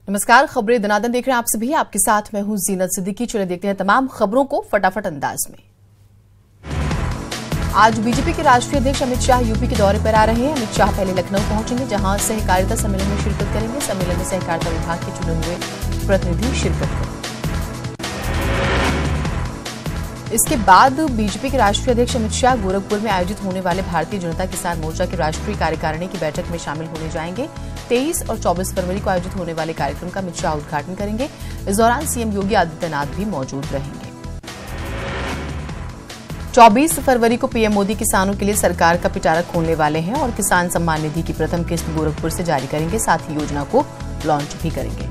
नमस्कार, खबरें दनादन देख रहे हैं आप सभी। आपके साथ मैं हूं जीनत सिद्दीकी। चलिए देखते हैं तमाम खबरों को फटाफट अंदाज में। आज बीजेपी के राष्ट्रीय अध्यक्ष अमित शाह यूपी के दौरे पर आ रहे हैं। अमित शाह पहले लखनऊ पहुंचेंगे, जहां सहकारिता सम्मेलन में शिरकत करेंगे। सम्मेलन में सहकारिता विभाग के चुने हुए प्रतिनिधि शिरकत करेंगे। इसके बाद बीजेपी के राष्ट्रीय अध्यक्ष अमित शाह गोरखपुर में आयोजित होने वाले भारतीय जनता किसान मोर्चा की राष्ट्रीय कार्यकारिणी की बैठक में शामिल होने जाएंगे। 23 और 24 फरवरी को आयोजित होने वाले कार्यक्रम का अमित शाह उद्घाटन करेंगे। इस दौरान सीएम योगी आदित्यनाथ भी मौजूद रहेंगे। 24 फरवरी को पीएम मोदी किसानों के लिए सरकार का पिटारा खोलने वाले हैं और किसान सम्मान निधि की प्रथम किस्त गोरखपुर से जारी करेंगे। साथ ही योजना को लॉन्च भी करेंगे।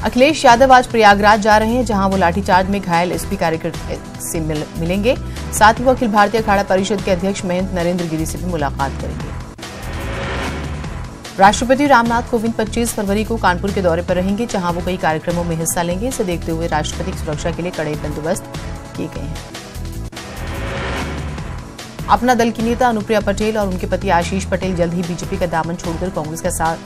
अखिलेश यादव आज प्रयागराज जा रहे हैं, जहां वो लाठीचार्ज में घायल एसपी कार्यकर्ता से मिलेंगे। साथ ही वो अखिल भारतीय अखाड़ा परिषद के अध्यक्ष महंत नरेंद्र गिरी से भी मुलाकात करेंगे। राष्ट्रपति रामनाथ कोविंद 25 फरवरी को कानपुर के दौरे पर रहेंगे, जहां वो कई कार्यक्रमों में हिस्सा लेंगे। इसे देखते हुए राष्ट्रपति की सुरक्षा के लिए कड़े बंदोबस्त किए गए हैं। अपना दल की नेता अनुप्रिया पटेल और उनके पति आशीष पटेल जल्द ही बीजेपी का दामन छोड़कर कांग्रेस का साथ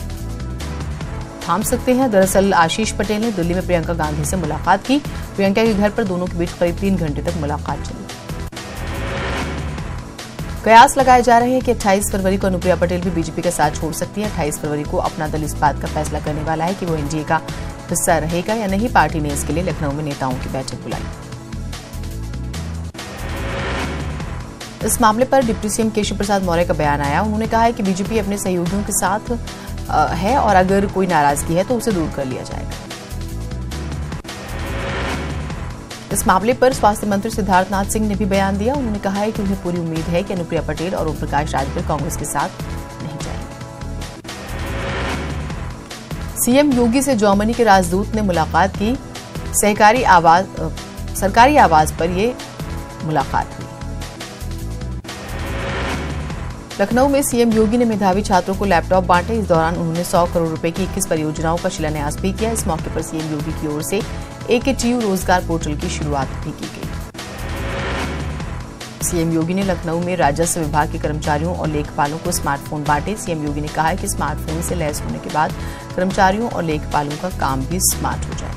थाम सकते हैं। दरअसल आशीष पटेल ने दिल्ली में प्रियंका गांधी से मुलाकात की। प्रियंका के घर पर दोनों के बीच करीब 3 घंटे तक मुलाकात चली। कयास लगाए जा रहे हैं कि 28 फरवरी को अनुप्रिया पटेल भी बीजेपी का साथ छोड़ सकती है। 28 फरवरी को अपना दल इस बात का फैसला करने वाला है कि वो एनडीए का हिस्सा रहेगा या नहीं। पार्टी ने इसके लिए लखनऊ में नेताओं की बैठक बुलाई। इस मामले पर डिप्टी सीएम केशव प्रसाद मौर्य का बयान आया। उन्होंने कहा है कि बीजेपी अपने सहयोगियों के साथ है और अगर कोई नाराजगी है तो उसे दूर कर लिया जाएगा। इस मामले पर स्वास्थ्य मंत्री सिद्धार्थनाथ सिंह ने भी बयान दिया। उन्होंने कहा है कि उन्हें पूरी उम्मीद है कि अनुप्रिया पटेल और ओम प्रकाश राजभर कांग्रेस के साथ नहीं जाएंगे। सीएम योगी से जर्मनी के राजदूत ने मुलाकात की। सरकारी आवास पर यह मुलाकात हुई। लखनऊ में सीएम योगी ने मेधावी छात्रों को लैपटॉप बांटे। इस दौरान उन्होंने 100 करोड़ रुपए की 21 परियोजनाओं का शिलान्यास भी किया। इस मौके पर सीएम योगी की ओर से AKTU रोजगार पोर्टल की शुरुआत भी की गई। सीएम योगी ने लखनऊ में राजस्व विभाग के कर्मचारियों और लेखपालों को स्मार्टफोन बांटे। सीएम योगी ने कहा है कि स्मार्टफोन से लैस होने के बाद कर्मचारियों और लेखपालों का काम भी स्मार्ट हो जाएगा।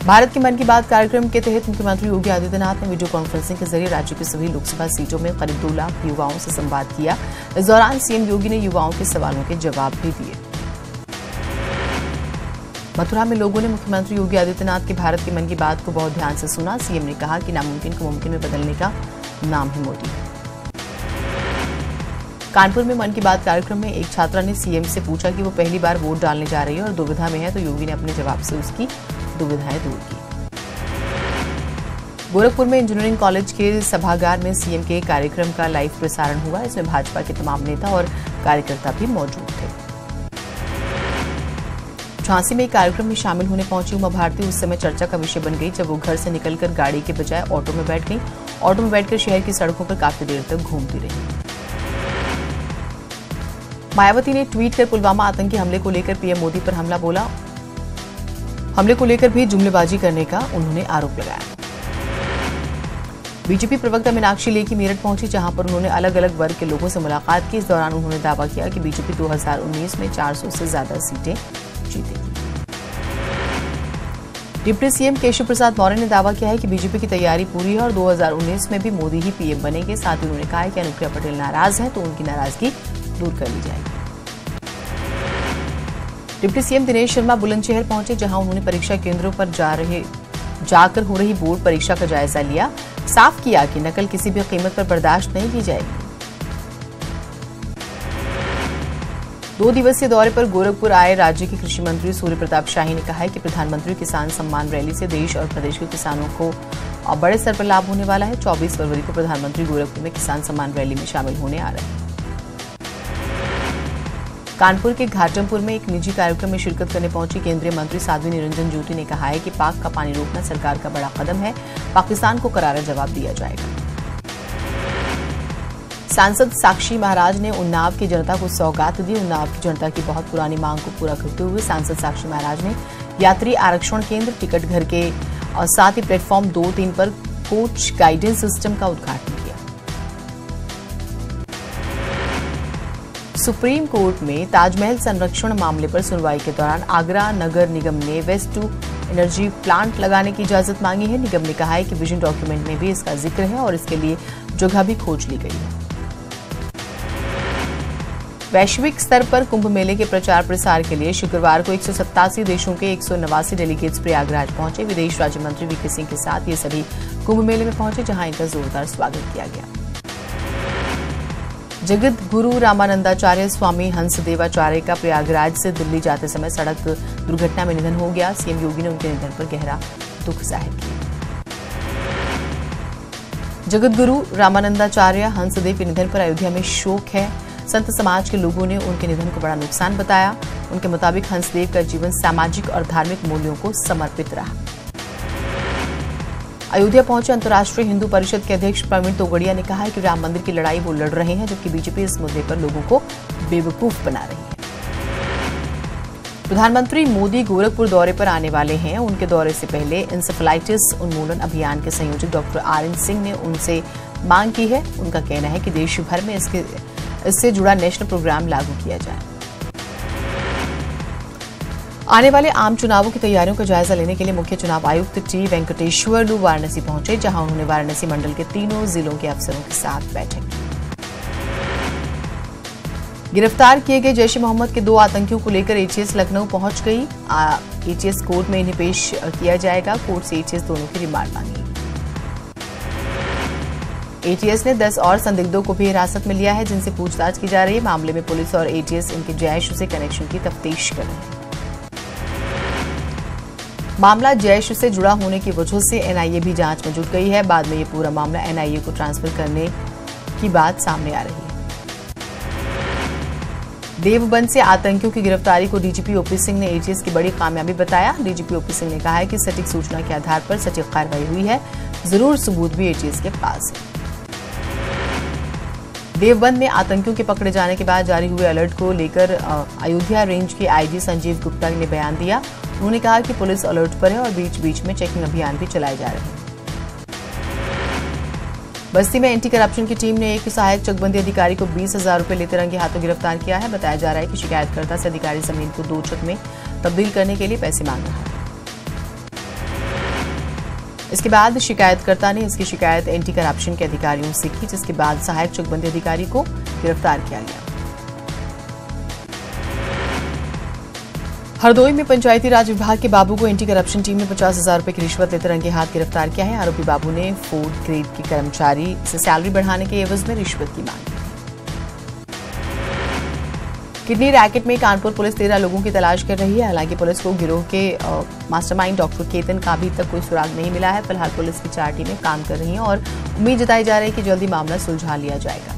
भारत के मन की बात कार्यक्रम के तहत मुख्यमंत्री योगी आदित्यनाथ ने वीडियो कॉन्फ्रेंसिंग के जरिए राज्य की सभी लोकसभा सीटों में करीब 2 लाख युवाओं से संवाद किया। इस दौरान सीएम योगी ने युवाओं के सवालों के जवाब भी दिए। मथुरा में लोगों ने मुख्यमंत्री योगी आदित्यनाथ के भारत के मन की बात को बहुत ध्यान से सुना। सीएम ने कहा कि नामुमकिन को मुमकिन में बदलने का नाम ही मोदी है। कानपुर में मन की बात कार्यक्रम में एक छात्रा ने सीएम से पूछा कि वो पहली बार वोट डालने जा रही है और दुविधा में है, तो योगी ने अपने जवाब से उसकी दुविधाएं दूर की। गोरखपुर में इंजीनियरिंग कॉलेज के सभागार में सीएम के कार्यक्रम का लाइव प्रसारण हुआ। इसमें भाजपा के तमाम नेता और कार्यकर्ता भी मौजूद थे। झांसी में एक कार्यक्रम में शामिल होने पहुंची उमा भारती उस समय चर्चा का विषय बन गई, जब वो घर से निकलकर गाड़ी के बजाय ऑटो में बैठ गई। ऑटो में बैठकर शहर की सड़कों पर काफी देर तक घूमती रही। मायावती ने ट्वीट कर पुलवामा आतंकी हमले को लेकर पीएम मोदी पर हमले को लेकर भी जुमलेबाजी करने का उन्होंने आरोप लगाया। बीजेपी प्रवक्ता मीनाक्षी लेखी मेरठ पहुंची, जहां पर उन्होंने अलग अलग वर्ग के लोगों से मुलाकात की। इस दौरान उन्होंने दावा किया कि बीजेपी 2019 में 400 से ज्यादा सीटें जीतेगी। डिप्टी सीएम केशव प्रसाद मौर्य ने दावा किया है कि बीजेपी की तैयारी पूरी है और 2019 में भी मोदी ही पीएम बनेंगे। साथ ही उन्होंने कहा है कि अनुप्रिया पटेल नाराज है तो उनकी नाराजगी दूर कर ली जाएगी। डिप्टी सीएम दिनेश शर्मा बुलंदशहर पहुंचे, जहां उन्होंने परीक्षा केंद्रों पर जाकर हो रही बोर्ड परीक्षा का जायजा लिया। साफ किया कि नकल किसी भी कीमत पर बर्दाश्त नहीं की जाएगी। 2 दिवसीय दौरे पर गोरखपुर आए राज्य के कृषि मंत्री सूर्य प्रताप शाही ने कहा है कि प्रधानमंत्री किसान सम्मान रैली से देश और प्रदेश के किसानों को बड़े स्तर पर लाभ होने वाला है। 24 फरवरी को प्रधानमंत्री गोरखपुर में किसान सम्मान रैली में शामिल होने आ रहे हैं। कानपुर के घाटमपुर में एक निजी कार्यक्रम में शिरकत करने पहुंची केंद्रीय मंत्री साध्वी निरंजन ज्योति ने कहा है कि पाक का पानी रोकना सरकार का बड़ा कदम है। पाकिस्तान को करारा जवाब दिया जाएगा। सांसद साक्षी महाराज ने उन्नाव की जनता को सौगात दी। उन्नाव की जनता की बहुत पुरानी मांग को पूरा करते हुए सांसद साक्षी महाराज ने यात्री आरक्षण केंद्र, टिकट घर के और साथ ही प्लेटफॉर्म 2-3 पर कोच गाइडेंस सिस्टम का उद्घाटन किया। सुप्रीम कोर्ट में ताजमहल संरक्षण मामले पर सुनवाई के दौरान आगरा नगर निगम ने वेस्ट टू एनर्जी प्लांट लगाने की इजाजत मांगी है। निगम ने कहा है कि विजन डॉक्यूमेंट में भी इसका जिक्र है और इसके लिए जगह भी खोज ली गई है। वैश्विक स्तर पर कुंभ मेले के प्रचार प्रसार के लिए शुक्रवार को 187 देशों के 189 डेलीगेट्स प्रयागराज पहुंचे। विदेश राज्य मंत्री वीके सिंह के साथ ये सभी कुंभ मेले में पहुंचे, जहां इनका जोरदार स्वागत किया गया। जगत गुरु रामानंदाचार्य स्वामी हंसदेवाचार्य का प्रयागराज से दिल्ली जाते समय सड़क दुर्घटना में निधन हो गया। सीएम योगी ने उनके निधन पर गहरा दुख जाहिर किया। जगत गुरु रामानंदाचार्य हंसदेव के निधन पर अयोध्या में शोक है। संत समाज के लोगों ने उनके निधन को बड़ा नुकसान बताया। उनके मुताबिक हंसदेव का जीवन सामाजिक और धार्मिक मूल्यों को समर्पित रहा। अयोध्या पहुंचे अंतर्राष्ट्रीय हिंदू परिषद के अध्यक्ष प्रवीण तोगड़िया ने कहा है कि राम मंदिर की लड़ाई वो लड़ रहे हैं, जबकि बीजेपी इस मुद्दे पर लोगों को बेवकूफ बना रही है। प्रधानमंत्री मोदी गोरखपुर दौरे पर आने वाले हैं। उनके दौरे से पहले इंसेफेलाइटिस उन्मूलन अभियान के संयोजक डॉक्टर आरएन सिंह ने उनसे मांग की है। उनका कहना है कि देश भर में इससे जुड़ा नेशनल प्रोग्राम लागू किया जाए। आने वाले आम चुनावों की तैयारियों का जायजा लेने के लिए मुख्य चुनाव आयुक्त टी वेंकटेश्वरलू वाराणसी पहुंचे, जहां उन्होंने वाराणसी मंडल के तीनों जिलों के अफसरों के साथ बैठक की। गिरफ्तार किए गए जैश ए मोहम्मद के 2 आतंकियों को लेकर एटीएस लखनऊ पहुंच गई। एटीएस कोर्ट में इन्हें पेश किया जाएगा। कोर्ट से एटीएस दोनों की रिमांड मांगी। एटीएस ने 10 और संदिग्धों को भी हिरासत में लिया है, जिनसे पूछताछ की जा रही है। मामले में पुलिस और एटीएस इनके जैश से कनेक्शन की तफ्तीश कर रहे हैं। मामला जैश से जुड़ा होने की वजह से एनआईए भी जांच में जुट गई है। बाद में ये पूरा मामला एनआईए को ट्रांसफर करने की बात सामने आ रही है। देवबंद से आतंकियों की गिरफ्तारी को डीजीपी ओपी सिंह ने एटीएस की बड़ी कामयाबी बताया। डीजीपी ओपी सिंह ने कहा है कि सटीक सूचना के आधार पर सटीक कार्रवाई हुई है। जरूर सबूत भी एटीएस के पास है। देवबंद में आतंकियों के पकड़े जाने के बाद जारी हुए अलर्ट को लेकर अयोध्या रेंज के आईजी संजीव गुप्ता ने बयान दिया। उन्होंने कहा कि पुलिस अलर्ट पर है और बीच बीच में चेकिंग अभियान भी चलाए जा रहे हैं। बस्ती में एंटी करप्शन की टीम ने एक सहायक चकबंदी अधिकारी को 20,000 रुपए लेते रंगे हाथों गिरफ्तार किया है। बताया जा रहा है कि शिकायतकर्ता से अधिकारी जमीन को 2 चक में तब्दील करने के लिए पैसे मांग रहा है। इसके बाद शिकायतकर्ता ने इसकी शिकायत एंटी करप्शन के अधिकारियों से की, जिसके बाद सहायक चकबंदी अधिकारी को गिरफ्तार किया गया। हरदोई में पंचायती राज विभाग के बाबू को एंटी करप्शन टीम ने 50,000 रुपए की रिश्वत लेते रंगे हाथ गिरफ्तार किया है। आरोपी बाबू ने 4th ग्रेड के कर्मचारी से सैलरी बढ़ाने के एवज में रिश्वत की मांग की। किडनी रैकेट में कानपुर पुलिस 13 लोगों की तलाश कर रही है। हालांकि पुलिस को गिरोह के मास्टरमाइंड डॉक्टर केतन का अभी तक कोई सुराग नहीं मिला है। फिलहाल पुलिस की 4 टीमें काम कर रही हैं और उम्मीद जताई जा रही है कि जल्दी मामला सुलझा लिया जाएगा।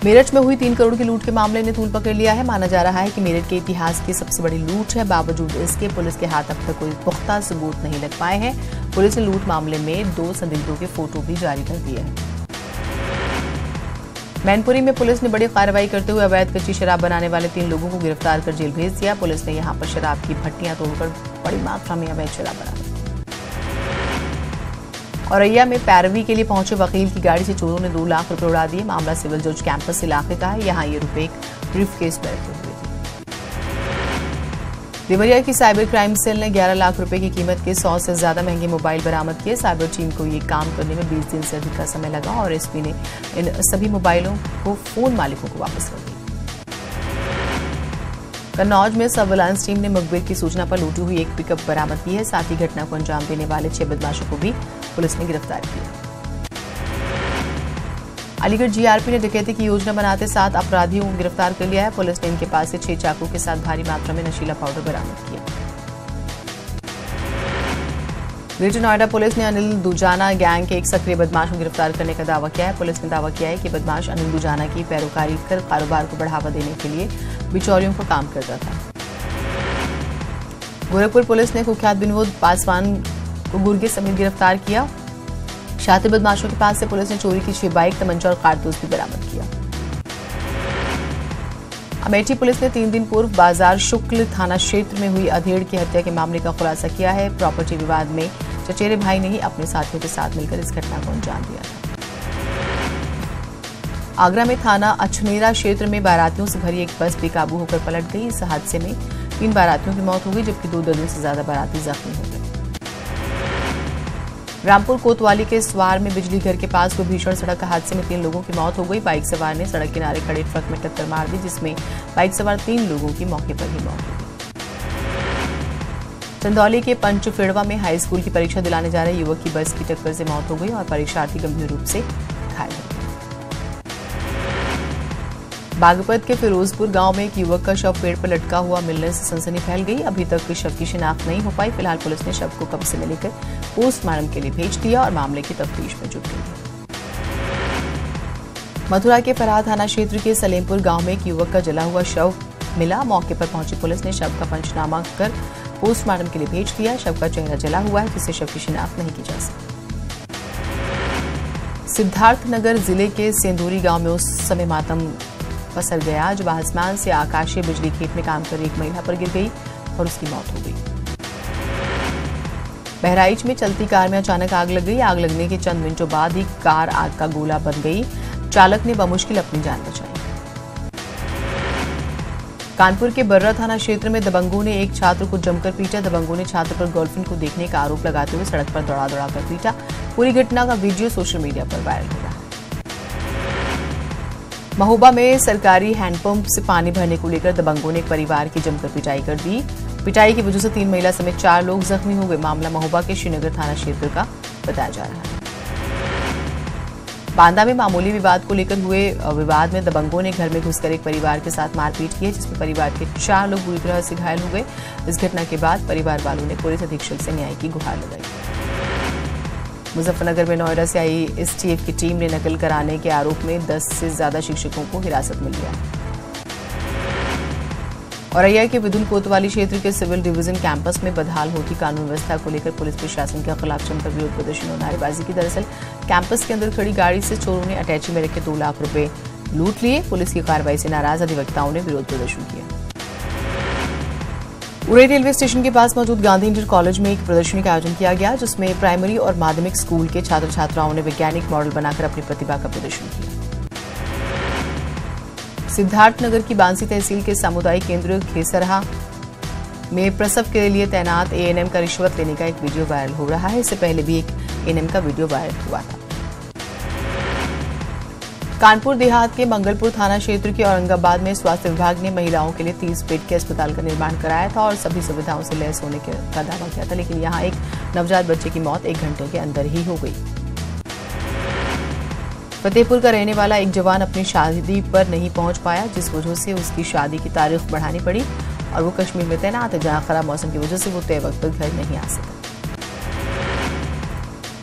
मेरठ में हुई 3 करोड़ की लूट के मामले ने तूल पकड़ लिया है। माना जा रहा है कि मेरठ के इतिहास की सबसे बड़ी लूट है। बावजूद इसके पुलिस के हाथ अब तक कोई पुख्ता सबूत नहीं लग पाए हैं। पुलिस ने लूट मामले में 2 संदिग्धों के फोटो भी जारी कर दिए हैं। मैनपुरी में पुलिस ने बड़ी कार्रवाई करते हुए अवैध कच्ची शराब बनाने वाले 3 लोगों को गिरफ्तार कर जेल भेज दिया। पुलिस ने यहां पर शराब की भट्टियां तोड़कर बड़ी मात्रा में अवैध शराब बरामद। औरैया में पैरवी के लिए पहुंचे वकील की गाड़ी से चोरों ने 2 लाख रुपए उड़ा दिए। मामला सिविल जज कैंपस इलाके का है। यहां ये रुपए ब्रीफ केस में रखे हुए थे। देवरिया की साइबर क्राइम सेल ने 11 लाख रुपए की कीमत के 100 से ज्यादा महंगे मोबाइल बरामद किए। साइबर टीम को ये काम करने में 20 दिन से अधिक का समय लगा और एसपी ने इन सभी मोबाइलों को फोन मालिकों को वापस कर दिया। कन्नौज में सर्विलांस टीम ने मुखबिर की सूचना पर लूटी हुई एक पिकअप बरामद की है। साथ ही घटना को अंजाम देने वाले 6 बदमाशों को भी पुलिस ने गिरफ्तार किया। अलीगढ़ जीआरपी ने डकैती की योजना बनाते 7 अपराधियों को गिरफ्तार कर लिया है। पुलिस ने इनके पास से 6 चाकू के साथ भारी मात्रा में नशीला पाउडर बरामद किया। ग्रेटर नोएडा पुलिस ने अनिल दुजाना गैंग के एक सक्रिय बदमाश को गिरफ्तार करने का दावा किया है। पुलिस ने दावा किया है कि बदमाश अनिल दुजाना की पैरोकारी कर कारोबार को बढ़ावा देने के लिए बिचौलियों का काम करता था। गोरखपुर पुलिस ने कुख्यात विनोद पासवान को गुर्गे समेत गिरफ्तार किया। शातिर बदमाशों के पास से पुलिस ने चोरी की 6 बाइक, तमंचा और कारतूस भी बरामद किया। अमेठी पुलिस ने 3 दिन पूर्व बाजार शुक्ल थाना क्षेत्र में हुई अधेड़ की हत्या के मामले का खुलासा किया है। प्रॉपर्टी विवाद में चचेरे भाई ने ही अपने साथियों के साथ मिलकर इस घटना को अंजाम दिया था। आगरा में थाना अछनेरा क्षेत्र में बारातियों से भरी एक बस बेकाबू होकर पलट गई। इस हादसे में 3 बारातियों की मौत हो गई, जबकि 2 दर्जन से ज्यादा बाराती जख्मी हो गए। रामपुर कोतवाली के स्वार में बिजली घर के पास हुए भीषण सड़क हादसे में 3 लोगों की मौत हो गई। बाइक सवार ने सड़क किनारे खड़े ट्रक में टक्कर मार दी, जिसमें बाइक सवार 3 लोगों की मौके पर ही मौत हो गई। चंदौली के पंचफेड़वा में हाई स्कूल की परीक्षा दिलाने जा रहे युवक की बस की टक्कर से मौत हो गई और परीक्षार्थी गंभीर रूप से घायल हो गए। बागपत के फिरोजपुर गांव में एक युवक का शव पेड़ पर लटका हुआ मिलने से सनसनी फैल गई। अभी तक शव की शिनाख्त नहीं हो पाई। फिलहाल पुलिस ने शव को कब्जे में लेकर पोस्टमार्टम के लिए भेज दिया और मामले की तफ्तीश में जुट गई है। मथुरा के फराह थाना क्षेत्र के सलेमपुर गांव में एक युवक का जला हुआ शव मिला। मौके पर पहुंची पुलिस ने शव का पंचनामा कर पोस्टमार्टम के लिए भेज दिया। शव का चेहरा जला हुआ है, जिससे शव की शिनाख्त नहीं की जा सकती। सिद्धार्थनगर जिले के सेंदूरी गांव में उस समय मातम पसर गया जब आसमान से आकाशीय बिजली खेत में काम कर रही एक महिला पर गिर गई और उसकी मौत हो गई। बहराइच में चलती कार में अचानक आग लग गई। आग लगने के चंद मिनटों बाद ही कार आग का गोला बन गई। चालक ने बमुश्किल अपनी जान बचाई। कानपुर के बर्रा थाना क्षेत्र में दबंगों ने एक छात्र को जमकर पीटा। दबंगों ने छात्र पर गर्लफ्रेंड को देखने का आरोप लगाते हुए सड़क पर दौड़ा कर पीटा। पूरी घटना का वीडियो सोशल मीडिया पर वायरल हो रहा है। महोबा में सरकारी हैंडपंप से पानी भरने को लेकर दबंगों ने एक परिवार की जमकर पिटाई कर दी। पिटाई की वजह से 3 महिला समेत 4 लोग जख्मी हो गए। मामला महोबा के श्रीनगर थाना क्षेत्र का बताया जा रहा है। बांदा में मामूली विवाद को लेकर हुए विवाद में दबंगों ने घर में घुसकर एक परिवार के साथ मारपीट की, जिसमें परिवार के 4 लोग बुरी तरह से घायल हो गए। इस घटना के बाद परिवार वालों ने पुलिस अधीक्षक से न्याय की गुहार लगाई। मुजफ्फरनगर में नोएडा से आई एसटीएफ की टीम ने नकल कराने के आरोप में 10 से ज्यादा शिक्षकों को हिरासत में लिया। औरैया के विधुन कोतवाली क्षेत्र के सिविल डिवीजन कैंपस में बदहाल होती कानून व्यवस्था को लेकर पुलिस प्रशासन के खिलाफ जमकर विरोध प्रदर्शन और नारेबाजी की। दरअसल कैंपस के अंदर खड़ी गाड़ी से चोरों ने अटैची में रखे 2 लाख रुपए लूट लिए। पुलिस की कार्रवाई से नाराज अधिवक्ताओं ने विरोध प्रदर्शन किया। उड़े रेलवे स्टेशन के पास मौजूद गांधी इंटर कॉलेज में एक प्रदर्शनी का आयोजन किया गया, जिसमें प्राइमरी और माध्यमिक स्कूल के छात्र छात्राओं ने वैज्ञानिक मॉडल बनाकर अपनी प्रतिभा का प्रदर्शन किया। सिद्धार्थनगर की बांसी तहसील के सामुदायिक केंद्र खेसरहा में प्रसव के लिए तैनात एएनएम का रिश्वत लेने का एक वीडियो वायरल हो रहा है। इससे पहले भी एक एएनएम का वीडियो वायरल हुआ था। कानपुर देहात के मंगलपुर थाना क्षेत्र के औरंगाबाद में स्वास्थ्य विभाग ने महिलाओं के लिए 30 बेड के अस्पताल का निर्माण कराया था और सभी सुविधाओं से लैस होने का दावा किया था, लेकिन यहां एक नवजात बच्चे की मौत 1 घंटे के अंदर ही हो गई। फतेहपुर का रहने वाला एक जवान अपनी शादी पर नहीं पहुंच पाया, जिस वजह से उसकी शादी की तारीख बढ़ानी पड़ी और वो कश्मीर में तैनात है, जहां खराब मौसम की वजह से वो तय वक्त पर घर नहीं आ सका।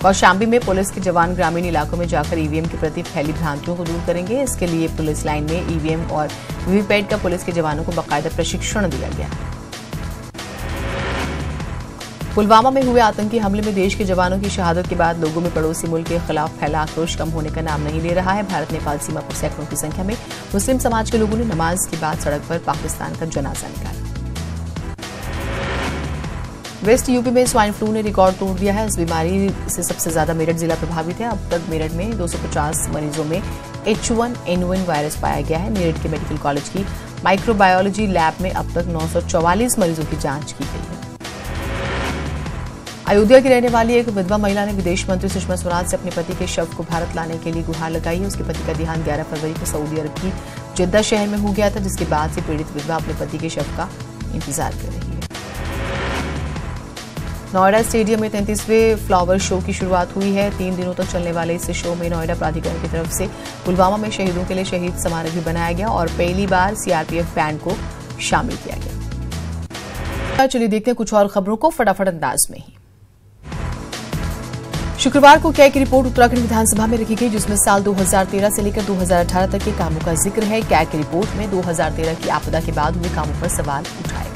कौशाम्बी में पुलिस के जवान ग्रामीण इलाकों में जाकर ईवीएम के प्रति फैली भ्रांतियों को दूर करेंगे। इसके लिए पुलिस लाइन में ईवीएम और वीवीपैट का पुलिस के जवानों को बाकायदा प्रशिक्षण दिया गया। पुलवामा में हुए आतंकी हमले में देश के जवानों की शहादत के बाद लोगों में पड़ोसी मुल्क के खिलाफ फैला आक्रोश कम होने का नाम नहीं ले रहा है। भारत नेपाल सीमा पर सैकड़ों की संख्या में मुस्लिम समाज के लोगों ने नमाज के बाद सड़क पर पाकिस्तान का जनाजा निकाला। वेस्ट यूपी में स्वाइन फ्लू ने रिकॉर्ड तोड़ दिया है। इस बीमारी से सबसे ज्यादा मेरठ जिला प्रभावित है। अब तक मेरठ में 250 मरीजों में H1N1 वायरस पाया गया है। मेरठ के मेडिकल कॉलेज की माइक्रोबायोलॉजी लैब में अब तक 944 मरीजों की जांच की गई है। अयोध्या की रहने वाली एक विधवा महिला ने विदेश मंत्री सुषमा स्वराज से अपने पति के शव को भारत लाने के लिए गुहार लगाई है। उसके पति का देहांत 11 फरवरी को सऊदी अरब की जिद्दा शहर में हो गया था, जिसके बाद से पीड़ित विधवा अपने पति के शव का इंतजार कर रही है। नोएडा स्टेडियम में 33वें फ्लावर शो की शुरुआत हुई है। 3 दिनों तक चलने वाले इस शो में नोएडा प्राधिकरण की तरफ से पुलवामा में शहीदों के लिए शहीद स्मारक भी बनाया गया और पहली बार सीआरपीएफ बैंड को शामिल किया गया। चलिए देखते हैं कुछ और खबरों को फटाफट अंदाज में ही। शुक्रवार को कैग की रिपोर्ट उत्तराखंड विधानसभा में रखी गई, जिसमें साल 2013 से लेकर 2018 तक के कामों का जिक्र है। कैग की रिपोर्ट में 2013 की आपदा के बाद हुए कामों पर सवाल उठाए गए।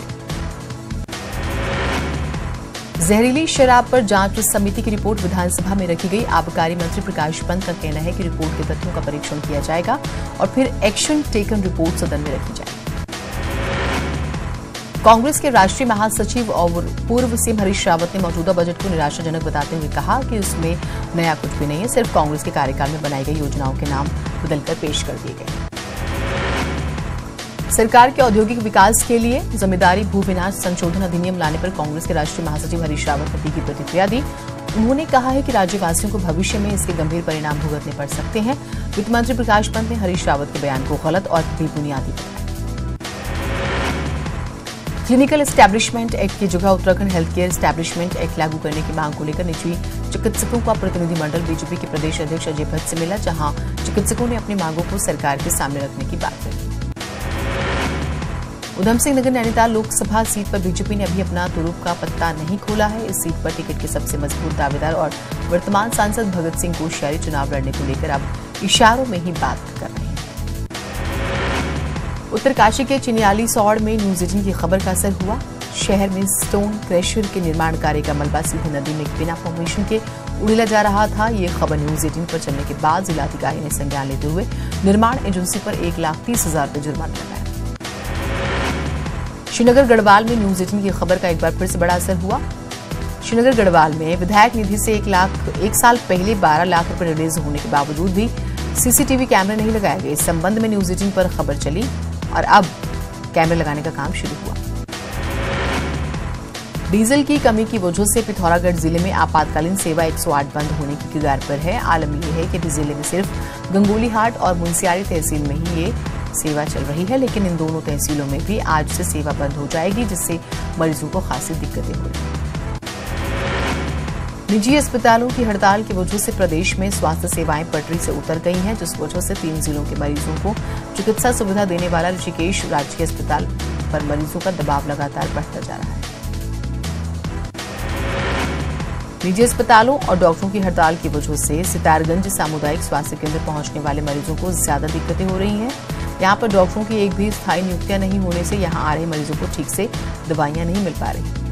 जहरीली शराब पर जांच समिति की रिपोर्ट विधानसभा में रखी गई। आबकारी मंत्री प्रकाश पंत का कहना है कि रिपोर्ट के तथ्यों का परीक्षण किया जाएगा और फिर एक्शन टेकन रिपोर्ट सदन में रखी जाएगी। कांग्रेस के राष्ट्रीय महासचिव और पूर्व सीएम हरीश रावत ने मौजूदा बजट को निराशाजनक बताते हुए कहा कि उसमें नया कुछ भी नहीं है, सिर्फ कांग्रेस के कार्यकाल में बनाई गई योजनाओं के नाम बदलकर पेश कर दिए गए। सरकार के औद्योगिक विकास के लिए जमींदारी भू विनाश संशोधन अधिनियम लाने पर कांग्रेस के राष्ट्रीय महासचिव हरीश रावत ने तीखी प्रतिक्रिया दी। उन्होंने कहा है कि राज्यवासियों को भविष्य में इसके गंभीर परिणाम भुगतने पड़ सकते हैं। वित्त मंत्री प्रकाश पंत ने हरीश रावत के बयान को गलत और बेबुनियादी बताया। क्लिनिकल एस्टैब्लिशमेंट एक्ट की जगह Uttarakhand health care establishment act लागू करने की मांग को लेकर निजी चिकित्सकों का प्रतिनिधिमंडल बीजेपी के प्रदेश अध्यक्ष अजय भट्ट से मिला, जहां चिकित्सकों ने अपनी मांगों को सरकार के सामने रखने की बात कही। उधम सिंह नगर नैनीताल लोकसभा सीट पर बीजेपी ने अभी अपना तुरुप का पत्ता नहीं खोला है। इस सीट पर टिकट के सबसे मजबूत दावेदार और वर्तमान सांसद भगत सिंह कोश्यारी चुनाव लड़ने को लेकर अब इशारों में ही बात कर रहे हैं। उत्तरकाशी के चिनियाली सौड़ में न्यूज 18 की खबर का असर हुआ। शहर में स्टोन क्रशर के निर्माण कार्य का मलबा सीधे नदी में बिना परमिशन के उड़ेला जा रहा था। ये खबर न्यूज 18 पर चलने के बाद जिलाधिकारी ने संज्ञान लेते हुए निर्माण एजेंसी पर 1,30,000 रुपये जुर्माना लगाया। श्रीनगर गढ़वाल में न्यूज 18 की खबर का एक बार फिर से बड़ा असर हुआ। श्रीनगर गढ़वाल में विधायक निधि से 1 साल पहले 12 लाख रुपए रिलीज होने के बावजूद भी सीसीटीवी कैमरे नहीं लगाए गए। इस संबंध में न्यूज 18 पर खबर चली और अब कैमरे लगाने का काम शुरू हुआ। डीजल की कमी की वजह से पिथौरागढ़ जिले में आपातकालीन सेवा 108 बंद होने की कगार पर है। आलम यह है कि जिले में सिर्फ गंगोलीहाट और मुंसियारी तहसील में ही ये सेवा चल रही है, लेकिन इन दोनों तहसीलों में भी आज से सेवा बंद हो जाएगी, जिससे मरीजों को खासी दिक्कतें हो रही हैं। निजी अस्पतालों की हड़ताल की वजह से प्रदेश में स्वास्थ्य सेवाएं पटरी से उतर गई हैं, जिस वजह से 3 जिलों के मरीजों को चिकित्सा सुविधा देने वाला ऋषिकेश राजकीय अस्पताल पर मरीजों का दबाव लगातार बढ़ता जा रहा है। निजी अस्पतालों और डॉक्टरों की हड़ताल की वजह से सितारगंज सामुदायिक स्वास्थ्य केंद्र पहुंचने वाले मरीजों को ज्यादा दिक्कतें हो रही हैं। यहाँ पर डॉक्टरों की एक भी स्थायी नियुक्तियां नहीं होने से यहाँ आ रहे मरीजों को ठीक से दवाइयां नहीं मिल पा रही।